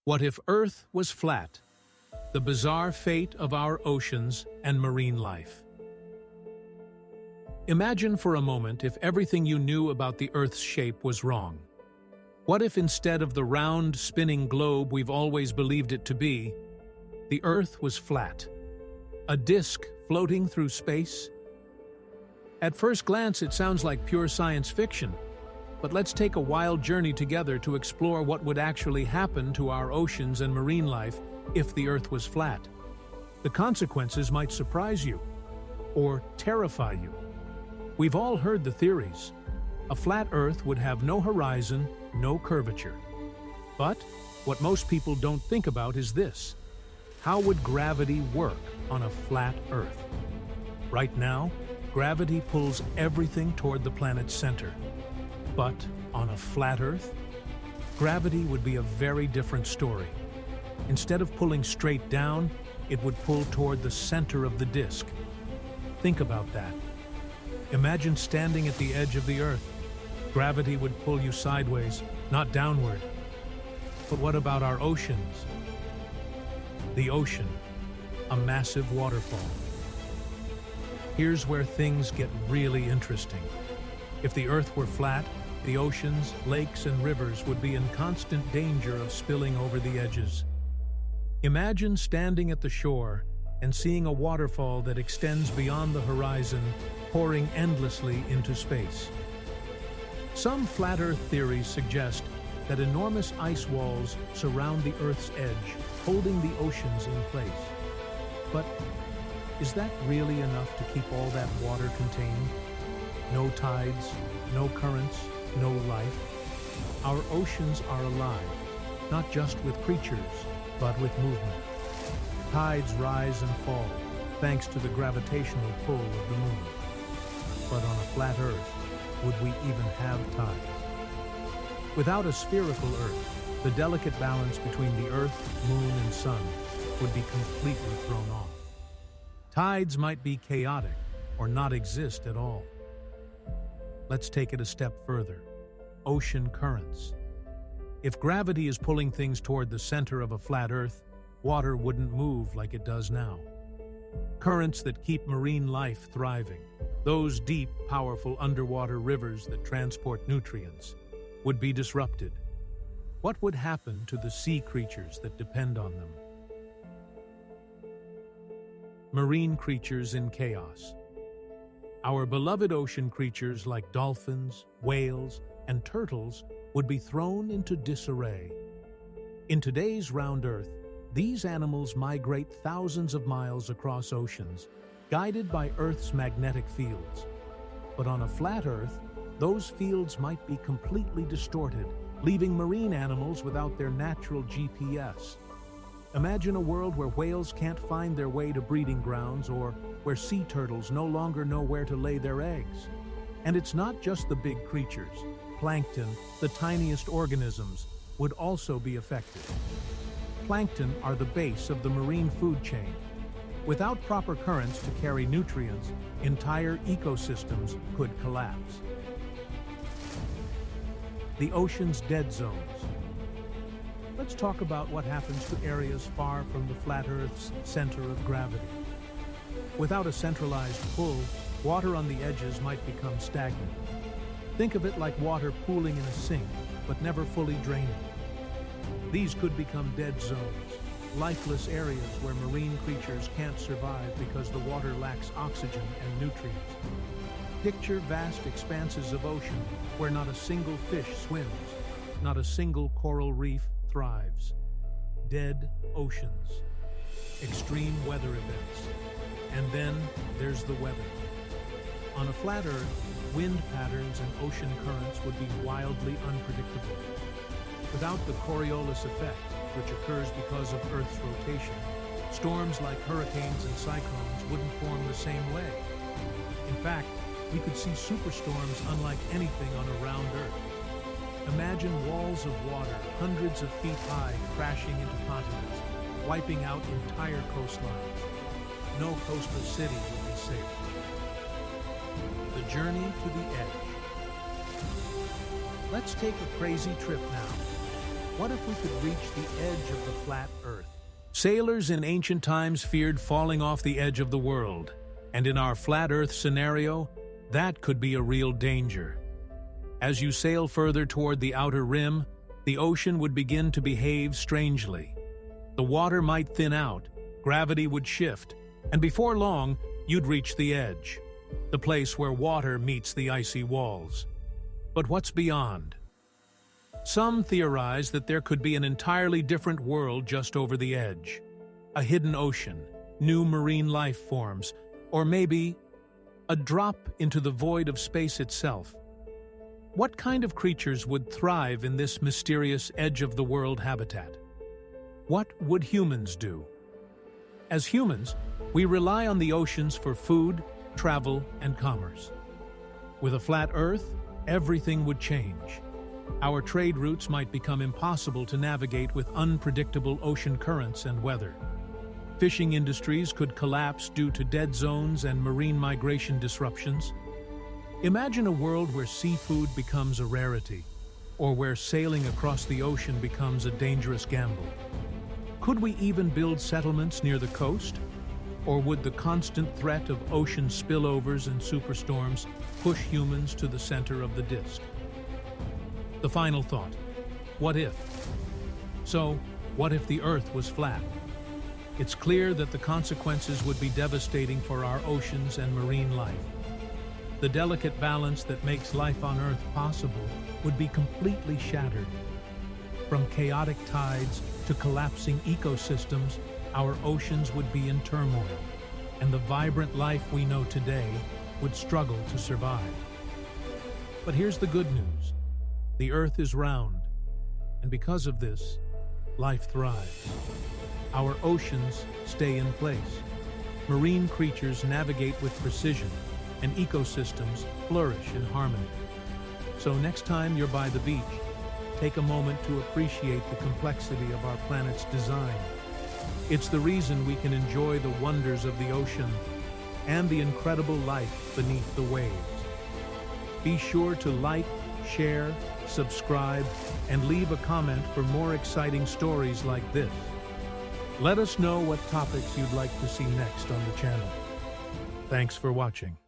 What if Earth was flat? The bizarre fate of our oceans and marine life. Imagine for a moment if everything you knew about the Earth's shape was wrong. What if instead of the round, spinning globe we've always believed it to be, the Earth was flat? A disk floating through space? At first glance, it sounds like pure science fiction. But let's take a wild journey together to explore what would actually happen to our oceans and marine life if the Earth was flat. The consequences might surprise you, or terrify you. We've all heard the theories. A flat Earth would have no horizon, no curvature. But what most people don't think about is this. How would gravity work on a flat Earth? Right now, gravity pulls everything toward the planet's center. But on a flat Earth, gravity would be a very different story. Instead of pulling straight down, it would pull toward the center of the disk. Think about that. Imagine standing at the edge of the Earth. Gravity would pull you sideways, not downward. But what about our oceans? The ocean, a massive waterfall. Here's where things get really interesting. If the Earth were flat, the oceans, lakes, and rivers would be in constant danger of spilling over the edges. Imagine standing at the shore and seeing a waterfall that extends beyond the horizon, pouring endlessly into space. Some flat Earth theories suggest that enormous ice walls surround the Earth's edge, holding the oceans in place. But is that really enough to keep all that water contained? No tides, no currents, no life. Our oceans are alive, not just with creatures, but with movement. Tides rise and fall, thanks to the gravitational pull of the moon. But on a flat Earth, would we even have tides? Without a spherical Earth, the delicate balance between the Earth, moon, and sun would be completely thrown off. Tides might be chaotic or not exist at all. Let's take it a step further. Ocean currents. If gravity is pulling things toward the center of a flat Earth, water wouldn't move like it does now. Currents that keep marine life thriving, those deep, powerful underwater rivers that transport nutrients, would be disrupted. What would happen to the sea creatures that depend on them? Marine creatures in chaos. Our beloved ocean creatures like dolphins, whales, and turtles would be thrown into disarray. In today's round Earth, these animals migrate thousands of miles across oceans, guided by Earth's magnetic fields. But on a flat Earth, those fields might be completely distorted, leaving marine animals without their natural GPS. Imagine a world where whales can't find their way to breeding grounds or where sea turtles no longer know where to lay their eggs. And it's not just the big creatures. Plankton, the tiniest organisms, would also be affected. Plankton are the base of the marine food chain. Without proper currents to carry nutrients, entire ecosystems could collapse. The ocean's dead zones. Let's talk about what happens to areas far from the flat Earth's center of gravity. Without a centralized pull, water on the edges might become stagnant. Think of it like water pooling in a sink, but never fully draining. These could become dead zones, lifeless areas where marine creatures can't survive because the water lacks oxygen and nutrients. Picture vast expanses of ocean where not a single fish swims, not a single coral reef thrives. Dead oceans. Extreme weather events. And then there's the weather. On a flat Earth, wind patterns and ocean currents would be wildly unpredictable. Without the Coriolis effect, which occurs because of Earth's rotation, storms like hurricanes and cyclones wouldn't form the same way. In fact, we could see superstorms unlike anything on a round Earth. Imagine walls of water hundreds of feet high crashing into continents, wiping out entire coastlines. No coastal city would be safe. The journey to the edge. Let's take a crazy trip now. What if we could reach the edge of the flat Earth? Sailors in ancient times feared falling off the edge of the world, and in our flat Earth scenario, that could be a real danger. As you sail further toward the outer rim, the ocean would begin to behave strangely. The water might thin out, gravity would shift, and before long, you'd reach the edge, the place where water meets the icy walls. But what's beyond? Some theorize that there could be an entirely different world just over the edge. A hidden ocean, new marine life forms, or maybe a drop into the void of space itself. What kind of creatures would thrive in this mysterious edge-of-the-world habitat? What would humans do? As humans, we rely on the oceans for food, travel, and commerce. With a flat Earth, everything would change. Our trade routes might become impossible to navigate with unpredictable ocean currents and weather. Fishing industries could collapse due to dead zones and marine migration disruptions. Imagine a world where seafood becomes a rarity, or where sailing across the ocean becomes a dangerous gamble. Could we even build settlements near the coast? Or would the constant threat of ocean spillovers and superstorms push humans to the center of the disk? The final thought: what if? So, what if the Earth was flat? It's clear that the consequences would be devastating for our oceans and marine life. The delicate balance that makes life on Earth possible would be completely shattered. From chaotic tides to collapsing ecosystems, our oceans would be in turmoil, and the vibrant life we know today would struggle to survive. But here's the good news. The Earth is round, and because of this, life thrives. Our oceans stay in place. Marine creatures navigate with precision, and ecosystems flourish in harmony. So next time you're by the beach, take a moment to appreciate the complexity of our planet's design. It's the reason we can enjoy the wonders of the ocean and the incredible life beneath the waves. Be sure to like, share, subscribe, and leave a comment for more exciting stories like this. Let us know what topics you'd like to see next on the channel. Thanks for watching.